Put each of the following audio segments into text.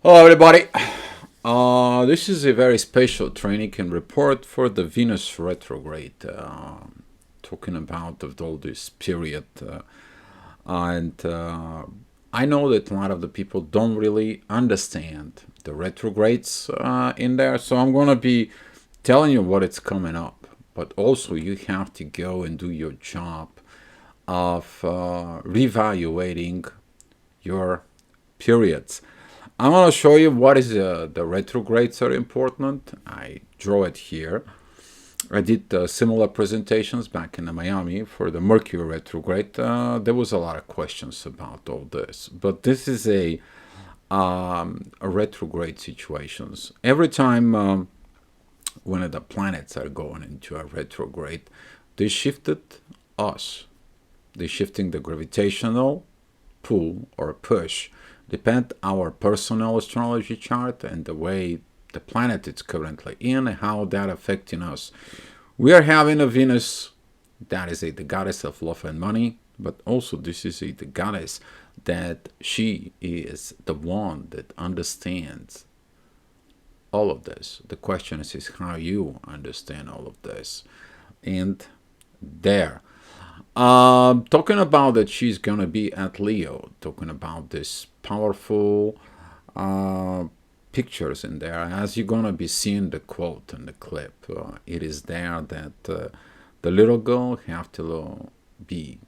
Hello, everybody. This is a very special training and report for the Venus retrograde, talking about of all this period. And I know that a lot of the people don't really understand the retrogrades in there, so I'm going to be telling you what it's coming up. But also, you have to go and do your job of reevaluating your periods. I'm going to show you what is the retrogrades are important. I draw it here. I did similar presentations back in Miami for the Mercury retrograde. There was a lot of questions about all this, but this is a retrograde situations. Every time one of the planets are going into a retrograde, they shifted us. They're shifting the gravitational pull or push depend our personal astrology chart and the way the planet is currently in and how that affecting us. We are having a Venus that is the goddess of love and money, but also this is the goddess that she is the one that understands all of this. The question is how you understand all of this. And there. Talking about that she's gonna be at Leo, talking about this powerful pictures in there. As you're gonna be seeing the quote in the clip, it is there that the little girl have to be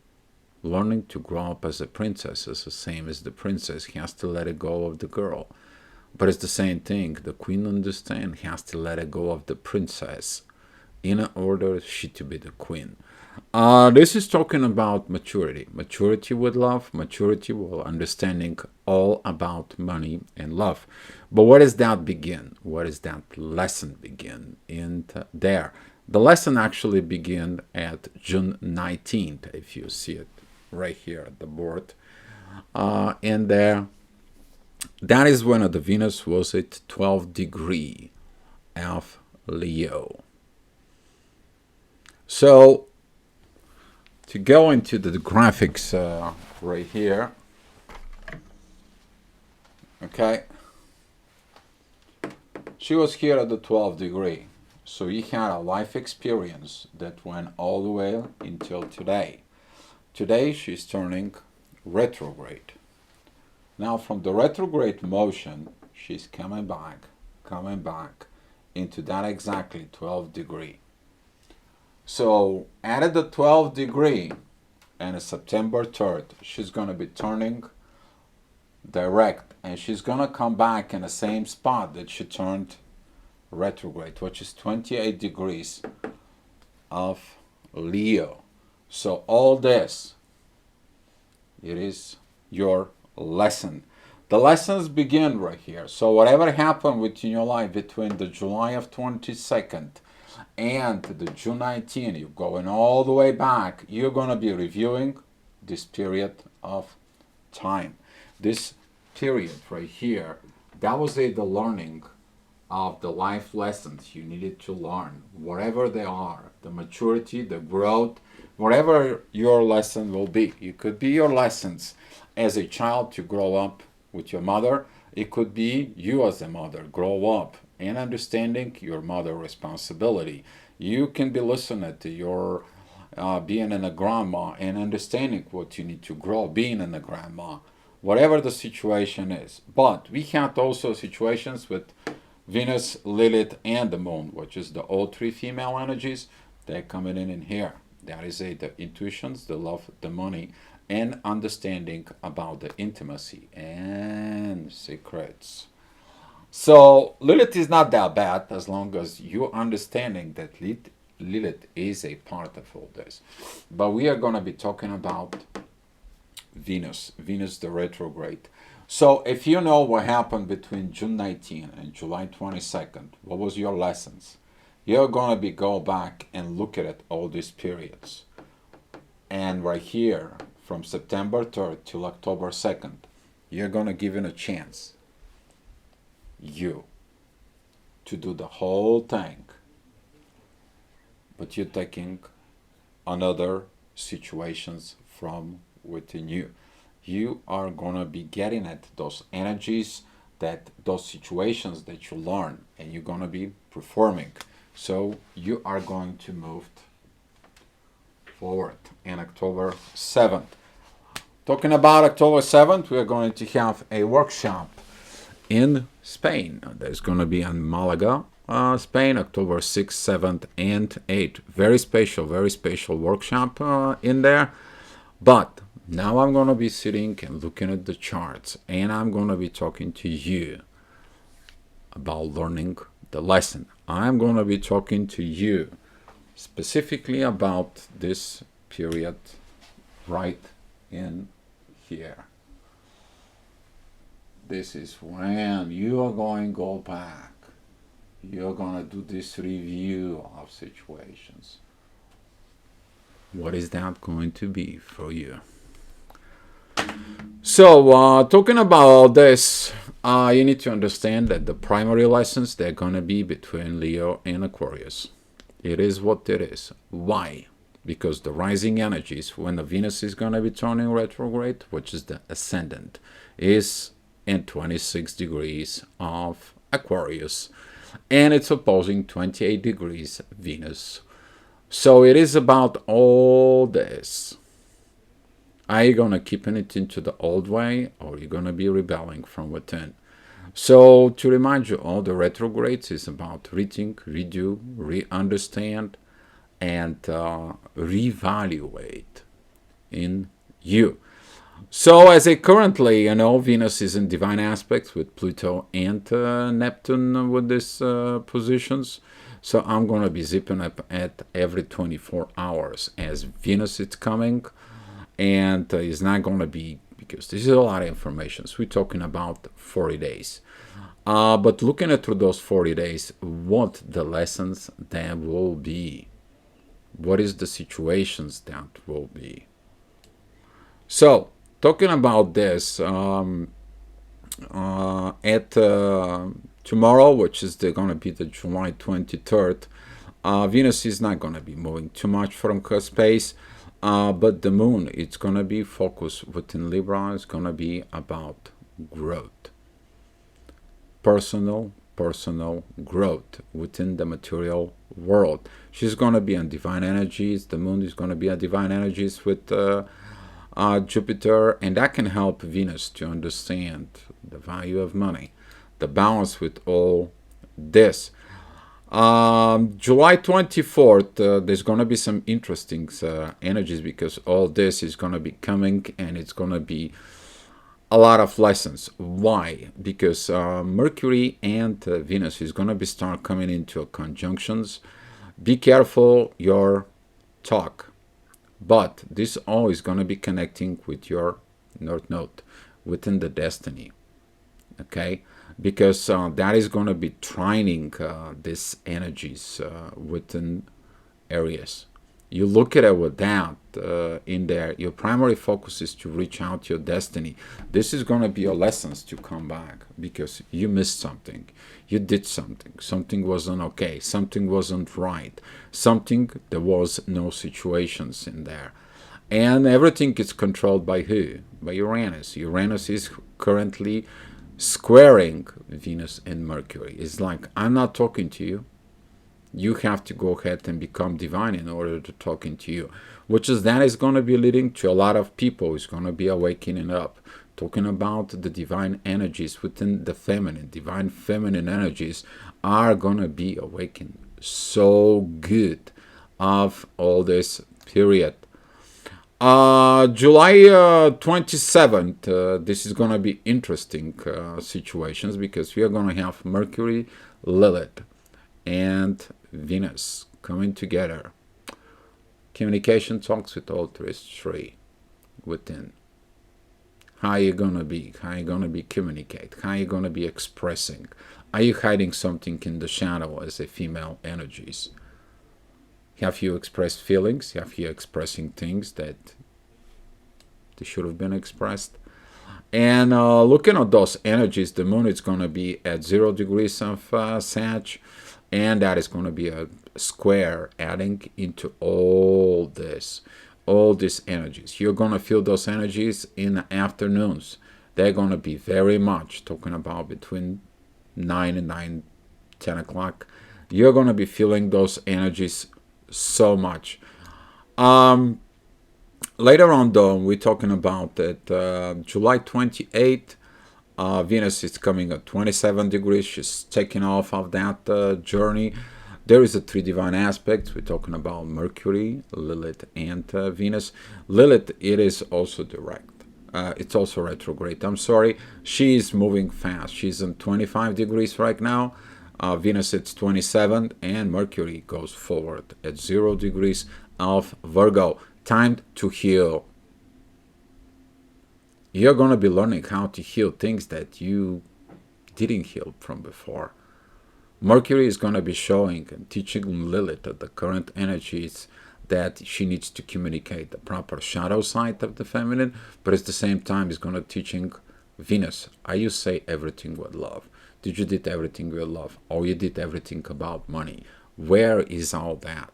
learning to grow up as a princess, is the same as the princess has to let it go of the girl. But it's the same thing. The queen understand has to let it go of the princess in order she to be the queen. This is talking about maturity. Maturity with love, maturity with understanding all about money and love. But where does that begin? Where does that lesson begin? In there. The lesson actually begin at June 19th, if you see it right here at the board. And there, that is when the Venus was at 12 degree of Leo. So to go into the graphics right here, okay, she was here at the 12th degree. So he had a life experience that went all the way until today. Today she's turning retrograde. Now from the retrograde motion, she's coming back into that exactly 12 degree. So at the 12th degree and September 3rd, she's going to be turning direct and she's going to come back in the same spot that she turned retrograde, which is 28 degrees of Leo. So all this, it is your lesson. The lessons begin right here. So whatever happened within your life between the July of 22nd and the June 19th, you're going all the way back, you're going to be reviewing this period of time. This period right here, that was the learning of the life lessons you needed to learn, whatever they are, the maturity, the growth, whatever your lesson will be. It could be your lessons as a child to grow up with your mother. It could be you as a mother, grow up and understanding your mother responsibility. You can be listening to your being in a grandma and understanding what you need to grow, being in a grandma, whatever the situation is. But we had also situations with Venus, Lilith, and the Moon, which is the all three female energies. They're coming in here. That is the intuitions, the love, the money, and understanding about the intimacy and secrets. So Lilith is not that bad as long as you're understanding that Lilith is a part of all this. But we are going to be talking about Venus the retrograde. So if you know what happened between June 19 and July 22nd, what was your lessons? You're going to be go back and look at it, all these periods. And right here, from September 3rd till October 2nd, you're going to give it a chance, you, to do the whole thing. But you're taking another situations from within you. You are going to be getting at those energies, that those situations that you learn and you're going to be performing. So you are going to move forward in October 7th. Talking about October 7th, we are going to have a workshop in Spain. There's going to be in Malaga, Spain, October 6th, 7th, and 8th. Very special workshop in there. But now I'm going to be sitting and looking at the charts, and I'm going to be talking to you about learning the lesson. I'm going to be talking to you specifically about this period right in here. This is when you are going to go back. You're going to do this review of situations. What is that going to be for you? So, talking about all this, you need to understand that the primary lessons, they're going to be between Leo and Aquarius. It is what it is. Why? Because the rising energies, when the Venus is going to be turning retrograde, which is the ascendant, is in 26 degrees of Aquarius, and it's opposing 28 degrees Venus. So it is about all this. Are you going to keep it into the old way, or are you going to be rebelling from within? So to remind you, all the retrogrades is about rethink, redo, re-understand, and reevaluate in you. So as I currently, Venus is in divine aspects with Pluto and Neptune with these positions. So I'm going to be zipping up at every 24 hours as Venus is coming. And it's not going to be, because this is a lot of information. So we're talking about 40 days. But looking at through those 40 days, what the lessons that will be. What is the situations that will be. So, talking about this, at tomorrow, which is going to be the July 23rd, Venus is not going to be moving too much from her space. But the moon, it's going to be focused within Libra. It's going to be about growth. Personal growth within the material world. She's going to be on divine energies. The moon is going to be on divine energies with Jupiter. And that can help Venus to understand the value of money. The balance with all this. July 24th, there's going to be some interesting energies, because all this is going to be coming, and it's going to be a lot of lessons. Why? Because Mercury and Venus is going to be start coming into conjunctions. Be careful your talk, but this all is going to be connecting with your North Node within the destiny. Okay? Because that is going to be trining these energies within areas. You look at it with that in there. Your primary focus is to reach out to your destiny. This is going to be your lessons to come back, because you missed something. You did something. Something wasn't okay. Something wasn't right. Something, there was no situations in there. And everything is controlled by who? By Uranus. Uranus is currently squaring Venus and Mercury. It's like, I'm not talking to you. You have to go ahead and become divine in order to talking to you. Which is, that is going to be leading to a lot of people is going to be awakening up. Talking about the divine energies within the feminine. Divine feminine energies are going to be awakened. So good of all this period. July 27th, this is going to be interesting situations, because we are going to have Mercury, Lilith, and Venus coming together. Communication talks with all three within. How are you going to be? How are you going to be communicate? How are you going to be expressing? Are you hiding something in the shadow as a female energies? Have you expressed feelings? Have you expressing things that they should have been expressed? And looking at those energies, the moon is going to be at 0 degrees of Sag, and that is going to be a square adding into all these energies. You're going to feel those energies in the afternoons. They're going to be very much talking about between 9 and 10 o'clock. You're going to be feeling those energies so much. Later on, though, we're talking about that July 28th, Venus is coming at 27 degrees. She's taking off of that journey. There is a three divine aspects. We're talking about Mercury, Lilith, and Venus. Lilith, it is also direct. It's also retrograde. I'm sorry. She's moving fast. She's in 25 degrees right now. Venus, it's 27, and Mercury goes forward at 0 degrees of Virgo. Time to heal. You're going to be learning how to heal things that you didn't heal from before. Mercury is going to be showing and teaching Lilith the current energies that she needs to communicate the proper shadow side of the feminine, but at the same time is going to teaching Venus, are you say everything with love? Did you did everything with love? Or you did everything about money? Where is all that?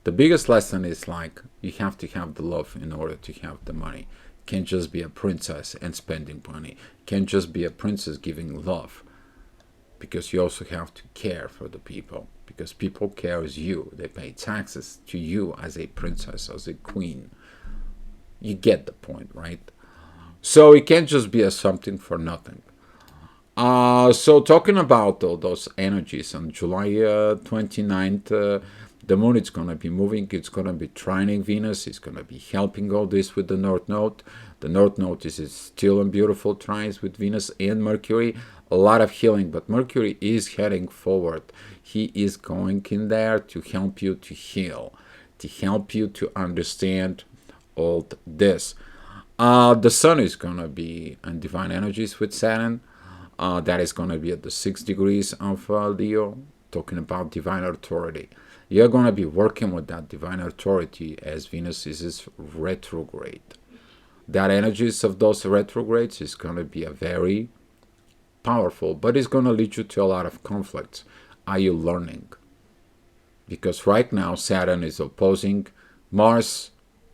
The biggest lesson is like, you have to have the love in order to have the money. Can't just be a princess and spending money. Can't just be a princess giving love. Because you also have to care for the people. Because people care as you. They pay taxes to you as a princess, as a queen. You get the point, right? So it can't just be a something for nothing. So talking about all those energies on July 29th, the moon is going to be moving. It's going to be trining Venus. It's going to be helping all this with the North Node. The North Node is still in beautiful trines with Venus and Mercury. A lot of healing, but Mercury is heading forward. He is going in there to help you to heal, to help you to understand all this. The Sun is going to be in divine energies with Saturn. That is going to be at the 6 degrees of Leo, talking about divine authority. You're going to be working with that divine authority as Venus is retrograde. That energies of those retrogrades is going to be a very powerful, but it's going to lead you to a lot of conflicts. Are you learning? Because right now Saturn is opposing Mars,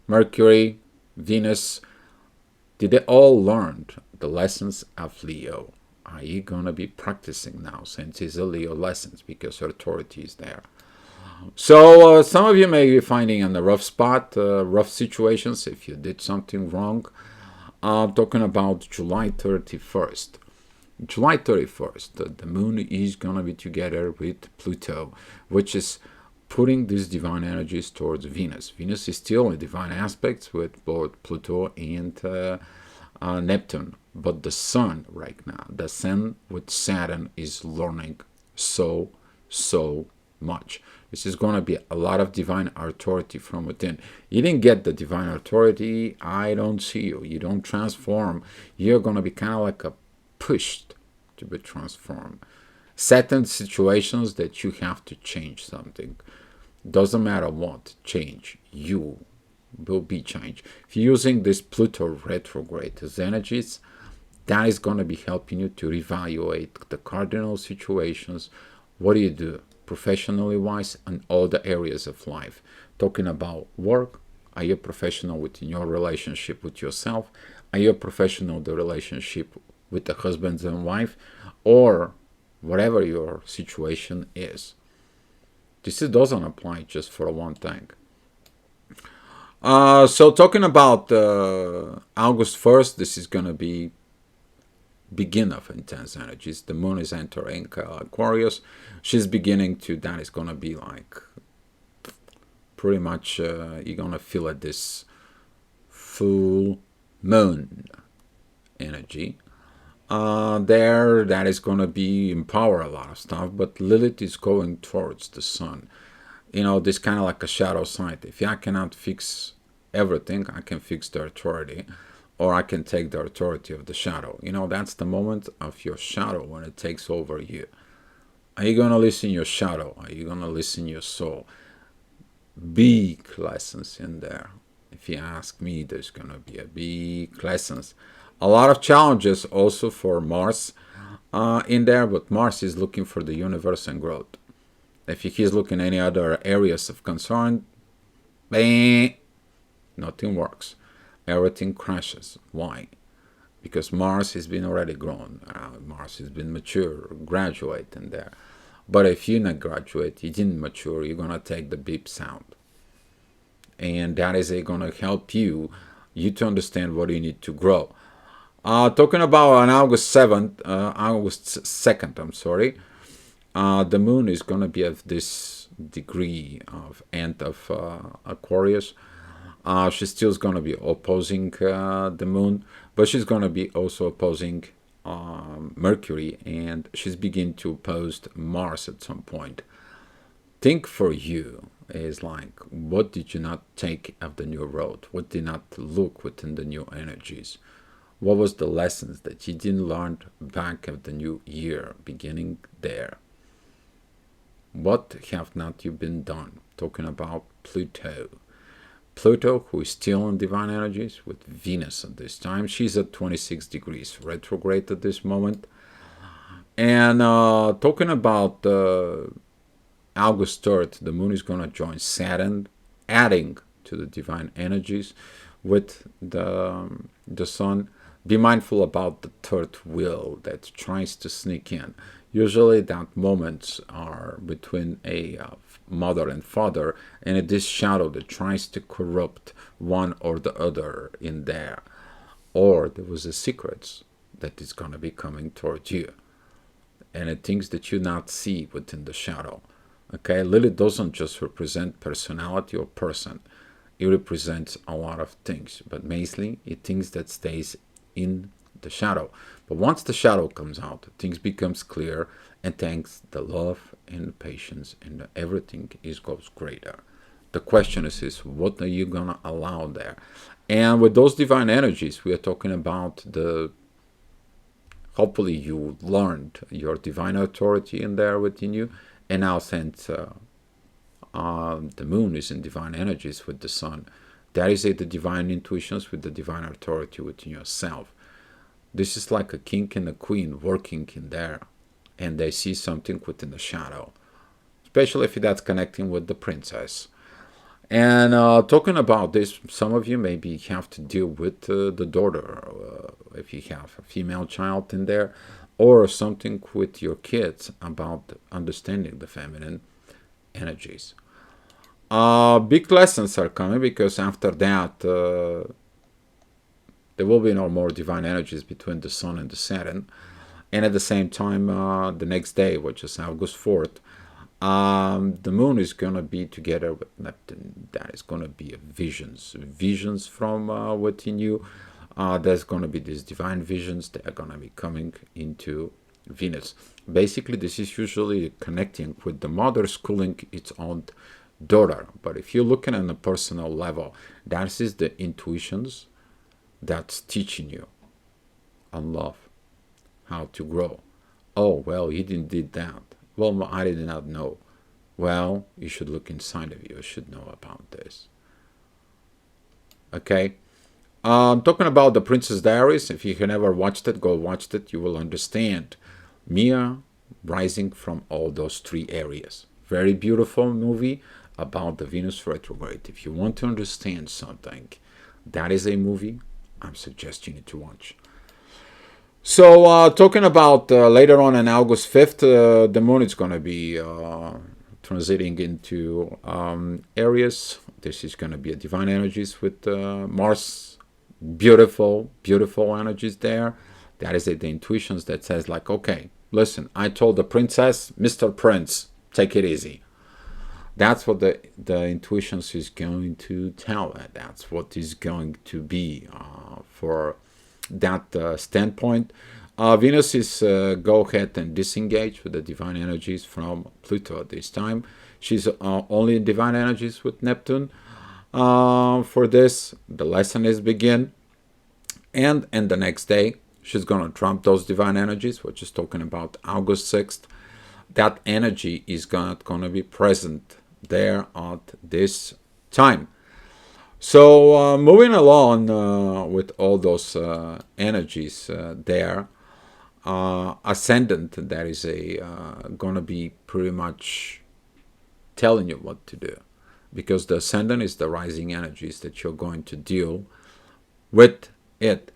Mercury, Venus. Did they all learn the lessons of Leo? Are you going to be practicing now since it's a Leo lessons because authority is there? So some of you may be finding in a rough spot, rough situations if you did something wrong. I'm talking about July 31st. July 31st, the moon is going to be together with Pluto, which is putting these divine energies towards Venus. Venus is still in divine aspects with both Pluto and Neptune. But the Sun right now, the Sun with Saturn is learning so much. This is going to be a lot of divine authority from within. You didn't get the divine authority, I don't see you. You don't transform. You're going to be kind of like a pushed to be transformed. Certain situations that you have to change something. Doesn't matter what, change. You will be changed. If you're using this Pluto retrograde as energies, that is going to be helping you to reevaluate the cardinal situations. What do you do? Professionally wise in all the areas of life. Talking about work, are you a professional within your relationship with yourself? Are you a professional in the relationship with the husband and wife? Or whatever your situation is. This doesn't apply just for one thing. So talking about August 1st, this is going to be begin of intense energies. The moon is entering Aquarius. She's beginning to, that is going to be like pretty much you're going to feel it, this full moon energy. That is going to be empower a lot of stuff, but Lilith is going towards the Sun. You know, this kind of like a shadow side. If I cannot fix everything, I can fix the authority. Or I can take the authority of the shadow. You know, that's the moment of your shadow when it takes over you. Are you going to listen your shadow? Are you going to listen your soul? Big lessons in there. If you ask me, there's going to be a big lessons. A lot of challenges also for Mars in there, but Mars is looking for the universe and growth. If he's looking any other areas of concern, nothing works. Everything crashes. Why? because Mars has been already grown. Mars has been mature, graduate in there. But if you not graduate, you didn't mature, you're gonna take the beep sound, and that is gonna help you to understand what you need to grow. Talking about on August 2nd, I'm sorry, the moon is gonna be at this degree of end of Aquarius. She's still going to be opposing the moon, but she's going to be also opposing Mercury, and she's beginning to oppose Mars at some point. Think for you is like, what did you not take of the new road? What did not look within the new energies? What was the lessons that you didn't learn back of the new year, beginning there? What have not you been done? Talking about Pluto. Pluto, who is still in divine energies with Venus at this time. She's at 26 degrees retrograde at this moment. And talking about August 3rd, the moon is going to join Saturn, adding to the divine energies with the sun. Be mindful about the third wheel that tries to sneak in. Usually that moments are between a mother and father, and it is shadow that tries to corrupt one or the other in there. Or there was a secret that is going to be coming towards you, and it things that you not see within the shadow. Okay, Lilith doesn't just represent personality or person. It represents a lot of things, but mainly it things that stays in the shadow. But once the shadow comes out, things becomes clear, and thanks the love and the patience, and everything goes greater. The question is what are you gonna allow there? And with those divine energies, we are talking about hopefully you learned your divine authority in there within you, and now since the moon is in divine energies with the sun, that is the divine intuitions with the divine authority within yourself. This is like a king and a queen working in there, and they see something within the shadow, especially if that's connecting with the princess. And talking about this, some of you maybe have to deal with the daughter, if you have a female child in there, or something with your kids about understanding the feminine energies. Big lessons are coming, because after that, there will be no more divine energies between the sun and the Saturn. And at the same time, the next day, which is August 4th, the moon is going to be together with Neptune. That is going to be visions from within you. There's going to be these divine visions that are going to be coming into Venus. Basically, this is usually connecting with the mother schooling its own daughter. But if you're looking at a personal level, that is the intuitions that's teaching you on love, how to grow. Oh, well, you didn't did that. Well, I did not know. Well, you should look inside of you. You should know about this. Okay. Talking about the Princess Diaries, if you have never watched it, go watch it. You will understand Mia rising from all those three areas. Very beautiful movie about the Venus retrograde. If you want to understand something, that is a movie I'm suggesting you to watch. So talking about later on August 5th, the moon is going to be transiting into Aries. This is going to be a divine energies with Mars. Beautiful, beautiful energies there. That is the intuitions that says like, okay, listen, I told the princess, Mr. Prince, take it easy. That's what the intuitions is going to tell her. That's what is going to be for that standpoint. Venus is go ahead and disengage with the divine energies from Pluto at this time. She's only in divine energies with Neptune. For this, the lesson is begin. And the next day, she's going to trump those divine energies, which is talking about August 6th. That energy is not going to be present there at this time. So moving along with all those energies there, ascendant, that is gonna be pretty much telling you what to do, because the ascendant is the rising energies that you're going to deal with it.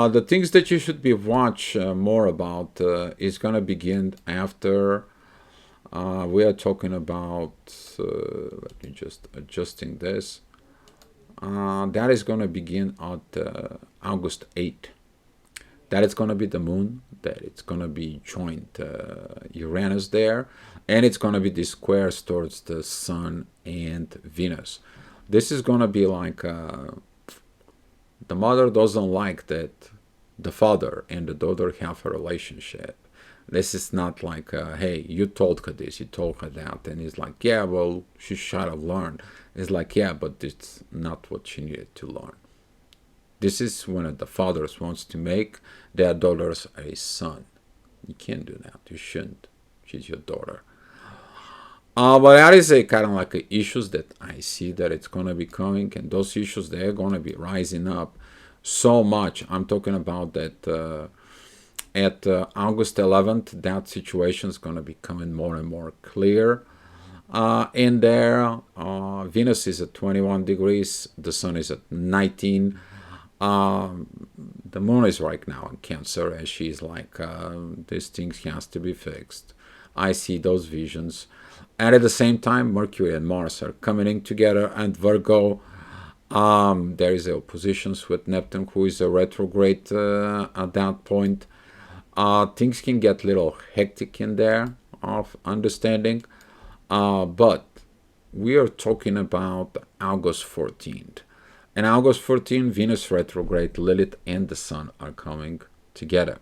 The things that you should be watch more about is going to begin after we are talking about, let me just adjusting this. That is going to begin at August 8th. That is going to be the moon, that it's going to be joint Uranus there, and it's going to be the squares towards the Sun and Venus. This is going to be like the mother doesn't like that the father and the daughter have a relationship. This is not like, hey, you told her this, you told her that, and it's like, yeah, well, she should have learned. It's like, yeah, but it's not what she needed to learn. This is when the fathers wants to make their daughters a son. You can't do that. You shouldn't. She's your daughter. But that is a kind of like a issues that I see that it's going to be coming, and those issues, they're going to be rising up so much. I'm talking about that at August 11th, that situation is going to be coming more and more clear. In there, Venus is at 21 degrees, the Sun is at 19. The Moon is right now in Cancer, and she's like, this thing has to be fixed. I see those visions. And at the same time, Mercury and Mars are coming in together, and Virgo, there is oppositions with Neptune, who is a retrograde at that point. Things can get a little hectic in there of understanding, but we are talking about August 14th. And August 14th, Venus retrograde, Lilith and the Sun are coming together.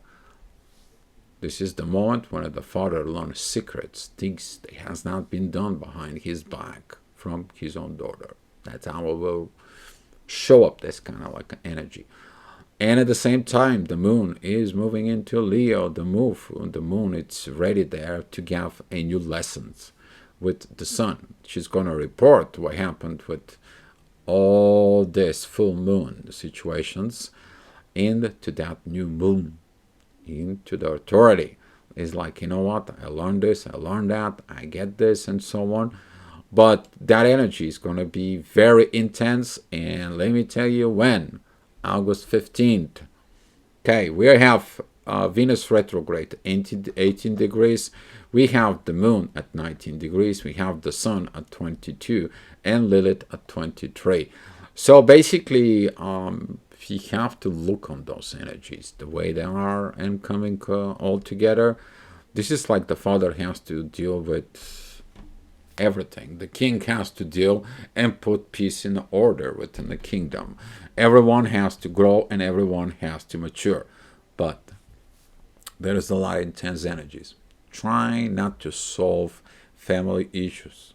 This is the moment when the father learns secrets, things that has not been done behind his back from his own daughter. That's how it will show up, this kind of like energy. And at the same time, the moon is moving into Leo. The moon, it's ready there to give a new lessons with the sun. She's going to report what happened with all this full moon situations into that new moon, into the authority. It's like, you know what, I learned this, I learned that, I get this, and so on. But that energy is going to be very intense, and let me tell you when. August 15th. Okay, we have Venus retrograde 18 degrees. We have the moon at 19 degrees. We have the sun at 22 and Lilith at 23. So basically, you have to look on those energies, the way they are and coming all together. This is like the father has to deal with everything. The king has to deal and put peace in order within the kingdom. Everyone has to grow and everyone has to mature. But there is a lot of intense energies. Try not to solve family issues.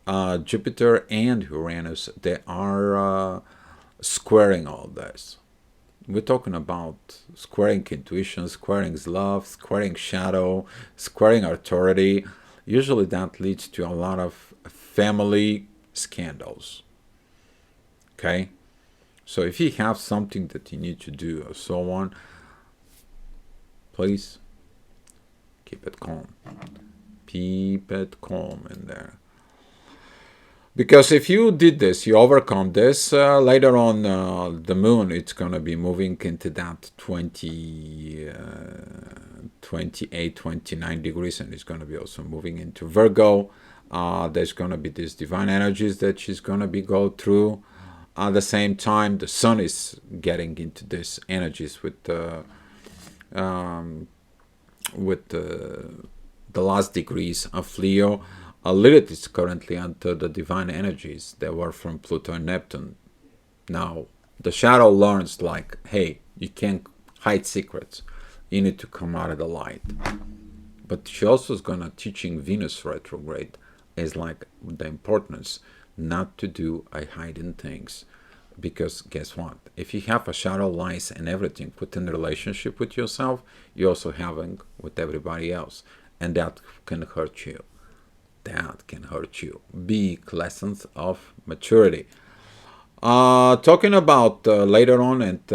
Jupiter and Uranus, they are squaring all this. We're talking about squaring intuition, squaring love, squaring shadow, squaring authority. Usually that leads to a lot of family scandals. Okay? So if you have something that you need to do or so on, please keep it calm. Keep it calm in there. Because if you did this, you overcome this, later on the moon, it's going to be moving into that 28, 29 degrees, and it's going to be also moving into Virgo. There's going to be these divine energies that she's going to be go through. At the same time, the sun is getting into these energies with the last degrees of Leo. Lilith is currently under the divine energies that were from Pluto and Neptune. Now, the shadow learns like, hey, you can't hide secrets. You need to come out of the light. But she also is going to teaching Venus retrograde is like the importance not to do hiding things. Because guess what? If you have a shadow lies and everything within the relationship with yourself, you're also having with everybody else. And that can hurt you. That can hurt you. Big lessons of maturity. Talking about later on at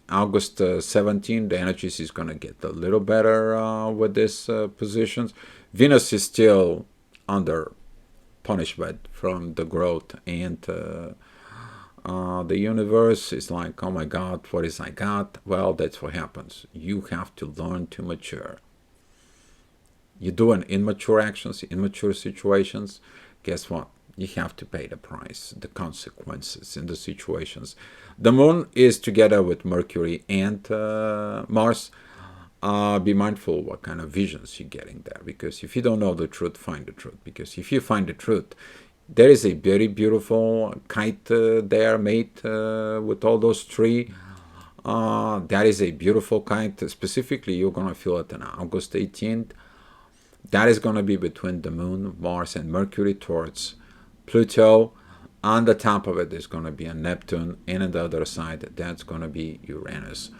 August 17, the energies is going to get a little better with these positions. Venus is still under punishment from the growth and The universe is like, oh my God, what is I got? Well, that's what happens. You have to learn to mature. You do an immature actions, immature situations, guess what? You have to pay the price, the consequences in the situations. The moon is together with Mercury and Mars. Be mindful what kind of visions you're getting there, because if you don't know the truth, find the truth. Because if you find the truth, there is a very beautiful kite there made with all those trees. That is a beautiful kite. Specifically, you're going to feel it on August 18th. That is going to be between the moon, Mars, and Mercury towards Pluto. On the top of it is going to be a Neptune, and on the other side, that's going to be Uranus.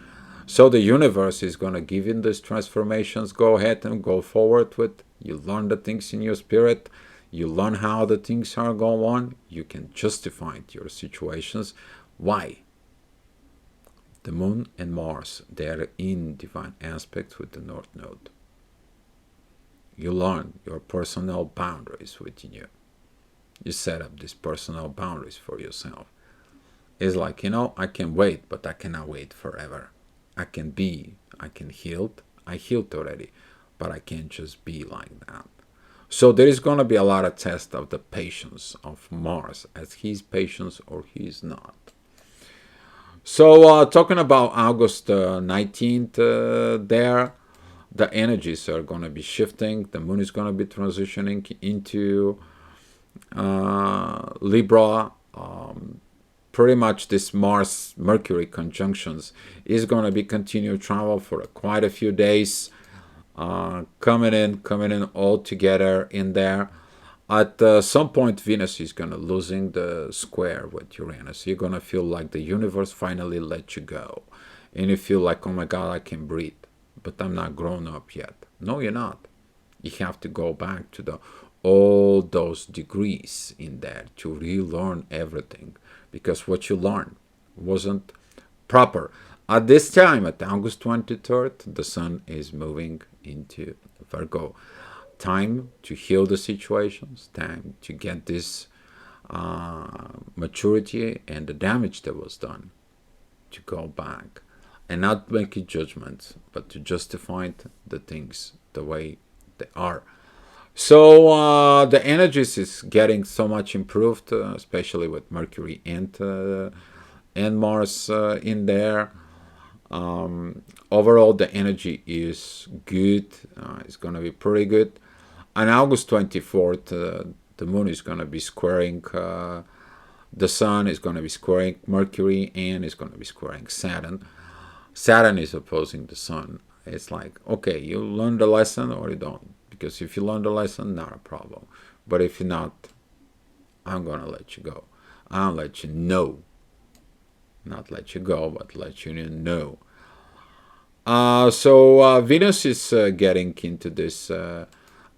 So the universe is going to give you these transformations. Go ahead and go forward with. You learn the things in your spirit. You learn how the things are going on. You can justify your situations. Why? The moon and Mars, they are in divine aspects with the North Node. You learn your personal boundaries within you. You set up these personal boundaries for yourself. It's like, I can wait, but I cannot wait forever. I can heal. I healed already, but I can't just be like that. So there is going to be a lot of test of the patience of Mars, as he's patient or he's not. So talking about August 19th there, the energies are going to be shifting. The moon is going to be transitioning into Libra. Pretty much this Mars-Mercury conjunctions is going to be continued travel for quite a few days. Coming in all together in there. At some point, Venus is going to losing the square with Uranus. You're going to feel like the universe finally let you go. And you feel like, oh my God, I can breathe. But I'm not grown up yet. No, you're not. You have to go back to all those degrees in there to relearn everything. Because what you learned wasn't proper. At this time, at August 23rd, the sun is moving into Virgo. Time to heal the situations, time to get this maturity and the damage that was done, to go back and not make a judgment, but to justify the things the way they are. So the energies is getting so much improved, especially with Mercury and Mars in there. Overall, the energy is good. It's going to be pretty good. On August 24th, the moon is going to be squaring the sun, is going to be squaring Mercury, and is going to be squaring Saturn. Saturn is opposing the sun. It's like, okay, you learn the lesson or you don't. Because if you learn the lesson, not a problem. But if you're not, I'm going to let you go. I'll let you know. Not let you go, but let you know. So Venus is getting into this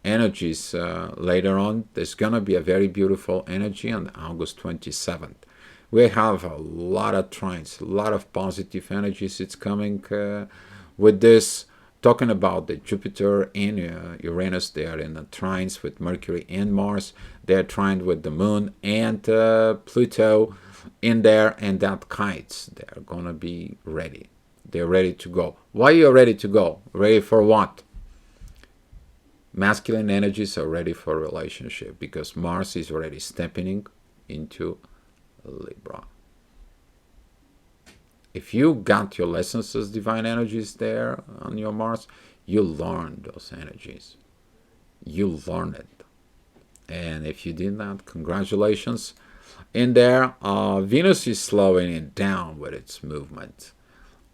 energies later on. There's going to be a very beautiful energy on August 27th. We have a lot of trines, a lot of positive energies. It's coming with this. Talking about the Jupiter and Uranus, they are in the trines with Mercury and Mars. They're trined with the Moon and Pluto in there, and that kites. They're going to be ready. They're ready to go. Why are you ready to go? Ready for what? Masculine energies are ready for a relationship because Mars is already stepping into Libra. If you got your lessons as divine energies there on your Mars, you learn those energies. You learn it. And if you did not, congratulations. In there, Venus is slowing it down with its movement.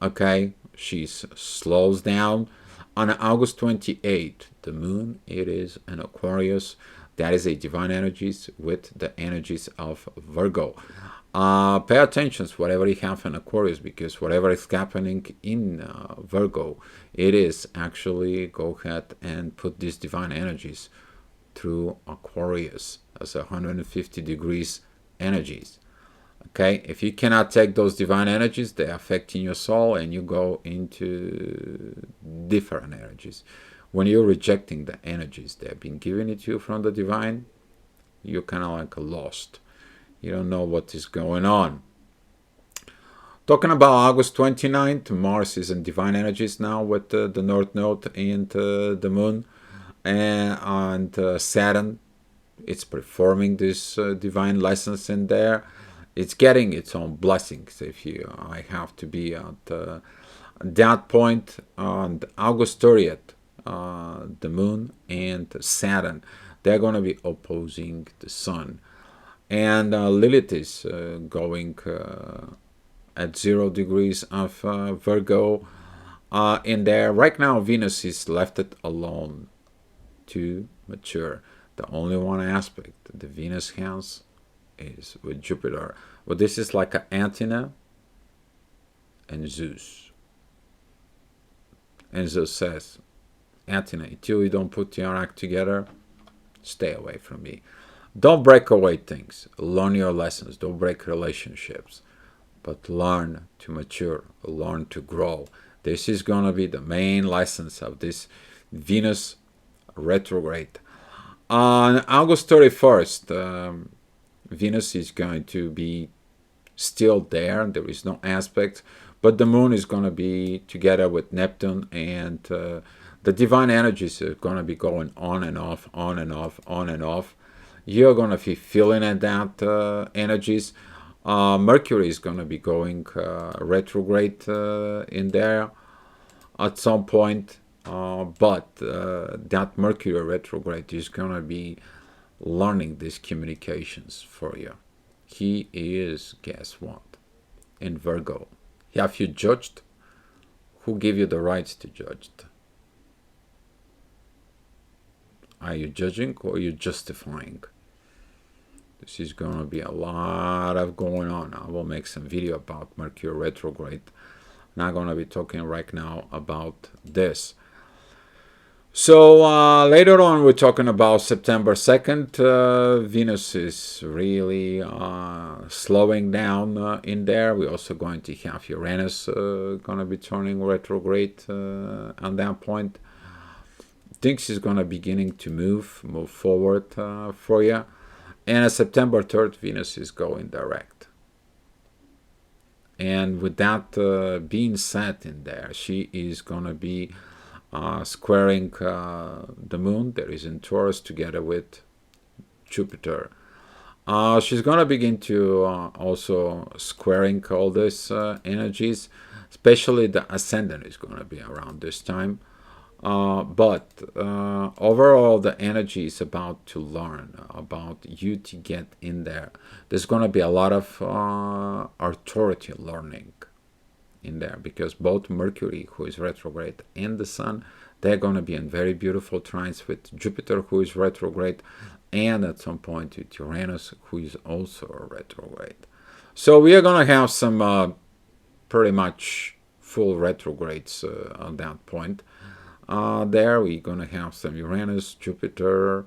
Okay, she slows down. On August 28th, the moon, it is an Aquarius. That is a divine energies with the energies of Virgo. Pay attention to whatever you have in Aquarius, because whatever is happening in Virgo, it is actually go ahead and put these divine energies through Aquarius as 150 degrees energies. Okay, if you cannot take those divine energies, they're affecting your soul and you go into different energies. When you're rejecting the energies that have been given to you from the divine, you're kind of like lost. You don't know what is going on. Talking about August 29th, Mars is in divine energies now with the North Node and the Moon, and Saturn. It's performing this divine lessons in there. It's getting its own blessings. If you, I have to be at that point on August 30th, the Moon and Saturn, they're going to be opposing the Sun, and Lilith is going at 0 degrees of Virgo in there. Right now, Venus is left it alone to mature. The only one aspect the Venus has is with Jupiter. Well, this is like an antenna and Zeus. And Zeus says, Athena, until you don't put your act together, stay away from me. Don't break away things. Learn your lessons. Don't break relationships. But learn to mature. Learn to grow. This is going to be the main lessons of this Venus retrograde. On August 31st, Venus is going to be still there. There is no aspect. But the Moon is going to be together with Neptune, and the divine energies are going to be going on and off, on and off, on and off. You're going to be feeling at that energies. Mercury is going to be going retrograde in there at some point. But that Mercury retrograde is going to be learning these communications for you. He is, guess what, in Virgo. Have you judged? Who gave you the rights to judge? Are you judging or are you justifying? This is going to be a lot of going on. I will make some video about Mercury retrograde. Not going to be talking right now about this. So later on, we're talking about September 2nd. Venus is really slowing down in there. We're also going to have Uranus going to be turning retrograde at that point. Things is going to beginning to move forward for you. And on September 3rd, Venus is going direct. And with that being said in there, she is going to be squaring the Moon. There is in Taurus together with Jupiter. She's going to begin to also squaring all these energies. Especially the Ascendant is going to be around this time. But overall, the energy is about to learn, about you to get in there. There's going to be a lot of authority learning in there, because both Mercury, who is retrograde, and the Sun, they're going to be in very beautiful trines with Jupiter, who is retrograde, and at some point with Uranus, who is also retrograde. So we are going to have some pretty much full retrogrades on that point. There we're going to have some Uranus, Jupiter,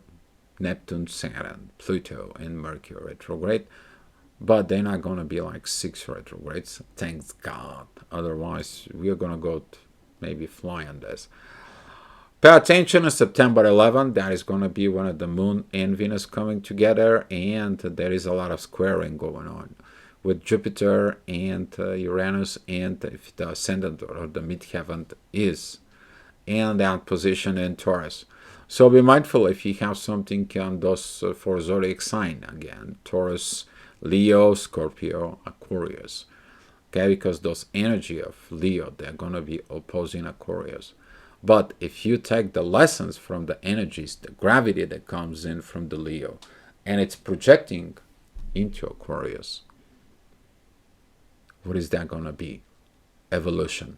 Neptune, Saturn, Pluto, and Mercury retrograde. But they're not going to be like 6 retrogrades, thanks God. Otherwise, we are going to go maybe fly on this. Pay attention on September 11th. That is going to be one of the Moon and Venus coming together. And there is a lot of squaring going on with Jupiter and Uranus. And if the Ascendant or the Midheaven is in that position in Taurus. So be mindful if you have something on those for zodiac sign. Again, Taurus, Leo, Scorpio, Aquarius. Okay, because those energy of Leo, they're going to be opposing Aquarius. But if you take the lessons from the energies, the gravity that comes in from the Leo, and it's projecting into Aquarius, what is that going to be? Evolution.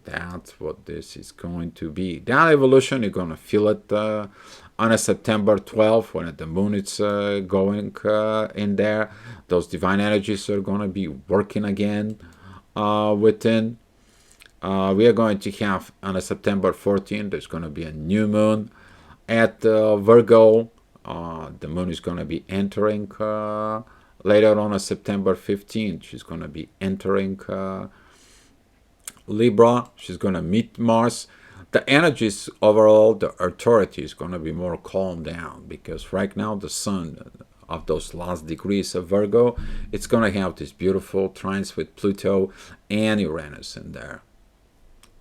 That's what this is going to be. That evolution, you're going to feel it on a September 12th when the Moon is going in there. Those divine energies are going to be working again within. We are going to have on a September 14th, there's going to be a new Moon at Virgo. The Moon is going to be entering later on September 15th. She's going to be entering Libra. She's going to meet Mars. The energies overall, the authority is going to be more calmed down, because right now the Sun of those last degrees of Virgo, it's going to have this beautiful trines with Pluto and Uranus in there.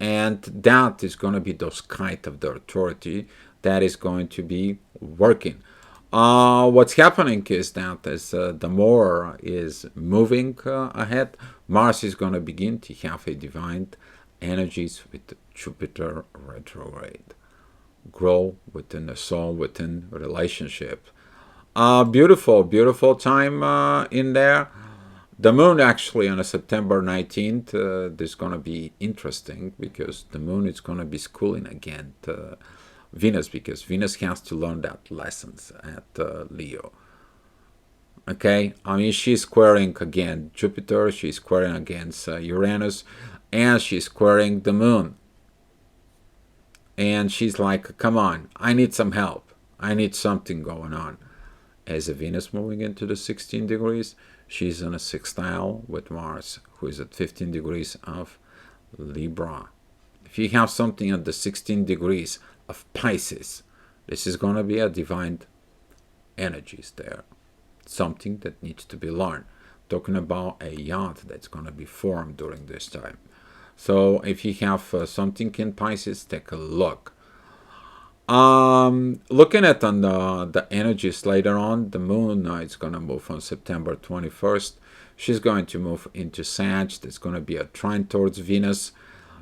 And that is going to be those kind of the authority that is going to be working. What's happening is that as the more is moving ahead, Mars is going to begin to have a divine energies with Jupiter retrograde. Grow within the soul, within relationship. Beautiful, beautiful time in there. The moon actually on September 19th, is going to be interesting because the moon is going to be schooling again Venus, because Venus has to learn that lessons at Leo. Okay, I mean, she's squaring again Jupiter, she's squaring against Uranus, and she's squaring the moon. And she's like, come on, I need some help. I need something going on. As a Venus moving into the 16 degrees, she's in a sextile with Mars, who is at 15 degrees of Libra. If you have something at the 16 degrees of Pisces, this is going to be a divine energies there. Something that needs to be learned. Talking about a yacht that's going to be formed during this time. So if you have something in Pisces, take a look. Looking at on the energies later on, the moon is going to move on September 21st. She's going to move into Sag. There's going to be a trine towards Venus.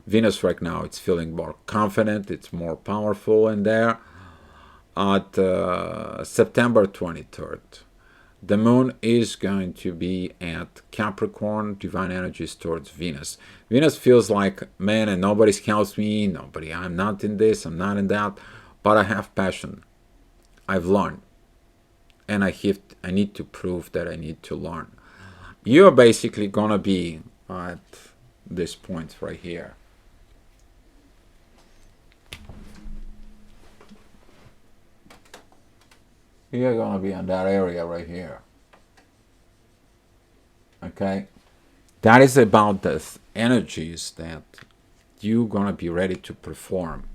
Venus right now, it's feeling more confident. It's more powerful in there. At September 23rd, the moon is going to be at Capricorn, divine energies towards Venus. Venus feels like, man, and nobody's helps me. Nobody, I'm not in this, I'm not in that. But I have passion. I've learned. And I need to prove that I need to learn. You're basically going to be at this point right here. You're going to be in that area right here. Okay? That is about the energies that you're going to be ready to perform.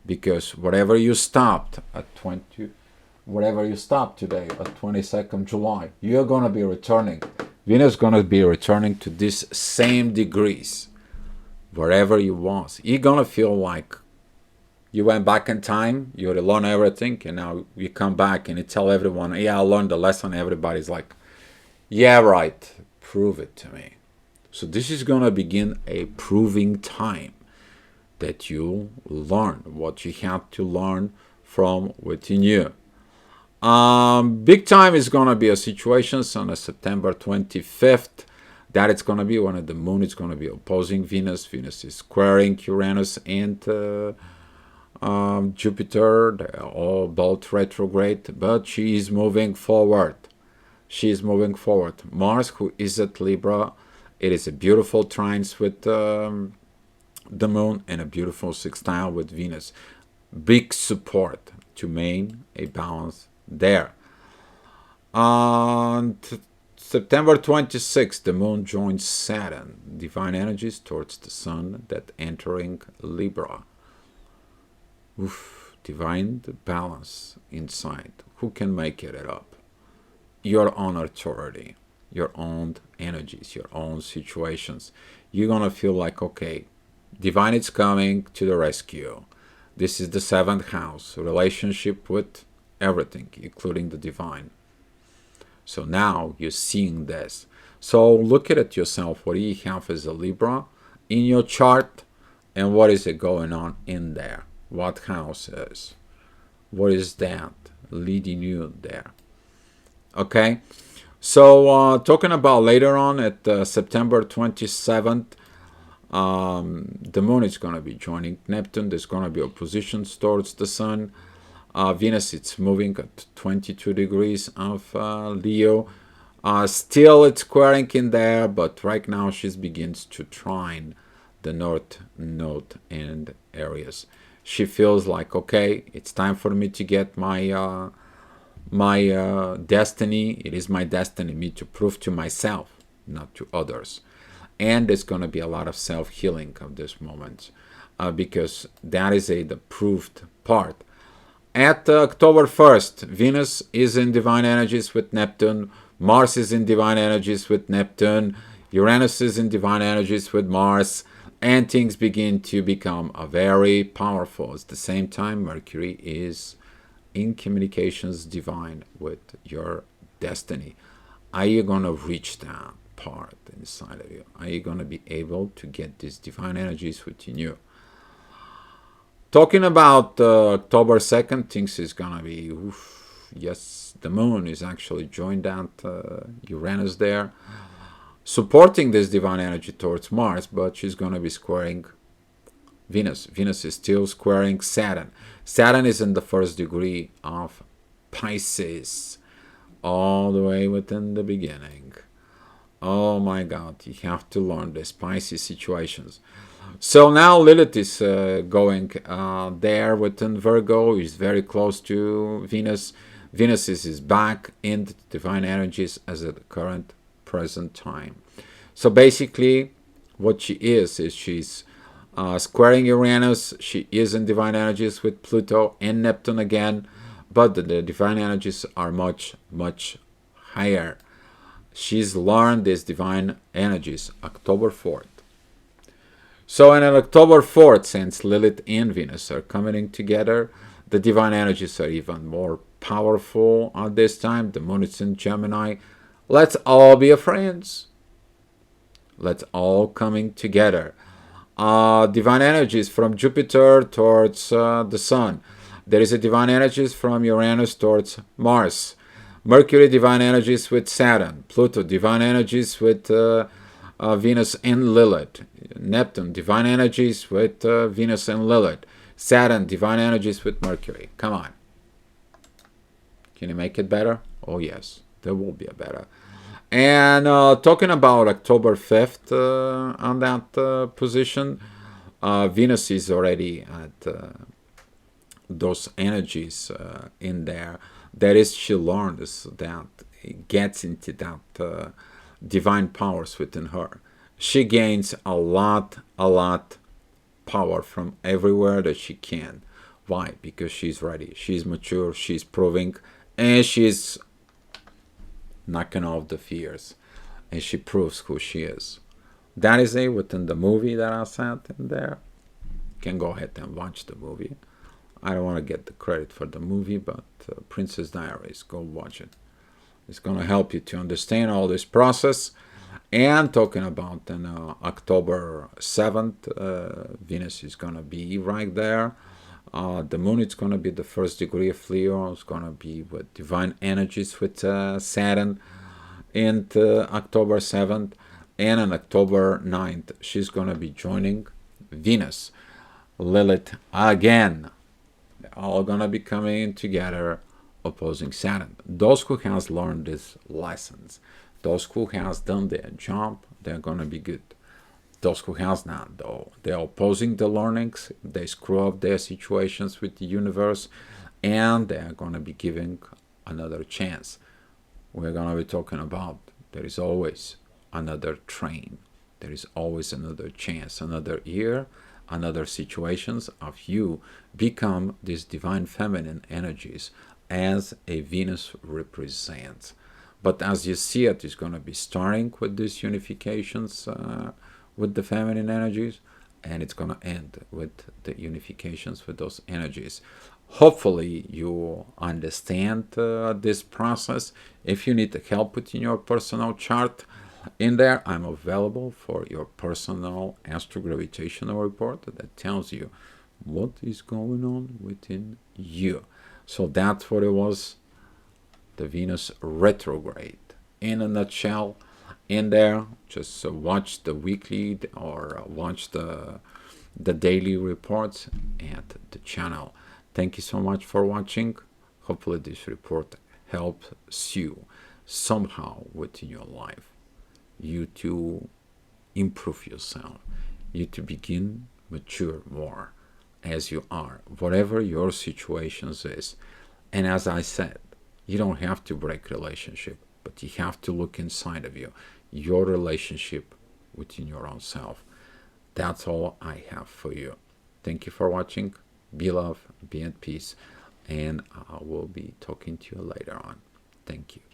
Because whatever you stopped at whatever you stopped today at 22nd July, you're going to be returning. Venus is going to be returning to this same degrees, wherever you was. You're going to feel like you went back in time, you learned everything, and now you come back and you tell everyone, yeah, I learned the lesson. Everybody's like, yeah, right, prove it to me. So this is going to begin a proving time that you learn what you have to learn from within you. Big time is going to be a situation on September 25th. That it's going to be when the moon is going to be opposing Venus. Venus is squaring Uranus and Jupiter. They're all both retrograde, but she is moving forward. She is moving forward. Mars, who is at Libra, it is a beautiful trines with the moon and a beautiful sextile with Venus. Big support to maintain a balance there. On September 26th, the moon joins Saturn, divine energies towards the sun that entering Libra. Oof, divine balance inside. Who can make it up? Your own authority, your own energies, your own situations. You're going to feel like, okay, divine is coming to the rescue. This is the 7th house, relationship with everything, including the divine. So now you're seeing this. So look at it yourself. What do you have as a Libra in your chart? And what is it going on in there? What house is? What is that leading you there? Okay. So talking about later on at September 27th, the moon is going to be joining Neptune. There's going to be oppositions towards the sun. Venus, it's moving at 22 degrees of Leo. Still it's squaring in there, but right now she begins to trine the north node and areas. She feels like, okay, it's time for me to get my destiny. It is my destiny, me to prove to myself, not to others. And there's going to be a lot of self-healing of this moment, because that is the proved part. At October 1st, Venus is in divine energies with Neptune, Mars is in divine energies with Neptune, Uranus is in divine energies with Mars, and things begin to become very powerful. At the same time, Mercury is in communications divine with your destiny. Are you going to reach that part inside of you? Are you going to be able to get these divine energies within you? Talking about October 2nd, things is going to be, yes, the moon is actually joined that Uranus there, supporting this divine energy towards Mars, but she's going to be squaring Venus. Venus is still squaring Saturn. Saturn is in the first degree of Pisces, all the way within the beginning. Oh my God, you have to learn the Pisces situations. So now Lilith is going there within Virgo, is very close to Venus. Venus is back in the divine energies as at the current present time. So basically what she is she's squaring Uranus. She is in divine energies with Pluto and Neptune again, but the divine energies are much, much higher. She's learned these divine energies October 4th. So on October 4th, since Lilith and Venus are coming together, the divine energies are even more powerful at this time. The moon is in Gemini. Let's all be friends. Let's all coming together. Divine energies from Jupiter towards the Sun. There is a divine energies from Uranus towards Mars. Mercury divine energies with Saturn. Pluto divine energies with Venus and Lilith. Neptune divine energies with Venus and Lilith. Saturn divine energies with Mercury. Come on. Can you make it better? Oh yes, there will be a better. And talking about October 5th on that position, Venus is already at those energies in there. That is, she learns that it gets into that divine powers within her. She gains a lot power from everywhere that she can. Why? Because she's ready. She's mature. She's proving, and she's knocking off the fears, and she proves who she is. That is it within the movie that I said in there. You can go ahead and watch the movie. I don't want to get the credit for the movie, but Princess Diaries, go watch it. It's going to help you to understand all this process. And talking about October 7th, Venus is going to be right there. The moon is going to be the first degree of Leo. It's going to be with divine energies with Saturn. And October 7th. And on October 9th, she's going to be joining Venus. Lilith again. They're all going to be coming together opposing Saturn. Those who has learned these lessons, those who has done their job, they're going to be good. Those who has not, though, they're opposing the learnings, they screw up their situations with the universe, and they're going to be giving another chance. We're going to be talking about there is always another train. There is always another chance, another year, another situations of you become these divine feminine energies as a Venus represents. But as you see it, it's going to be starting with these unifications with the feminine energies, and it's going to end with the unifications with those energies. Hopefully you understand this process. If you need help with your personal chart, in there I'm available for your personal astrogravitational report that tells you what is going on within you. So that's what it was, the Venus retrograde. In a nutshell, in there, just watch the weekly or watch the daily reports at the channel. Thank you so much for watching. Hopefully this report helps you somehow within your life. You to improve yourself. You to begin mature more as you are, whatever your situations is. And as I said, you don't have to break relationship, but you have to look inside of you, your relationship within your own self. That's all I have for you. Thank you for watching. Be love, be at peace, and I will be talking to you later on. Thank you.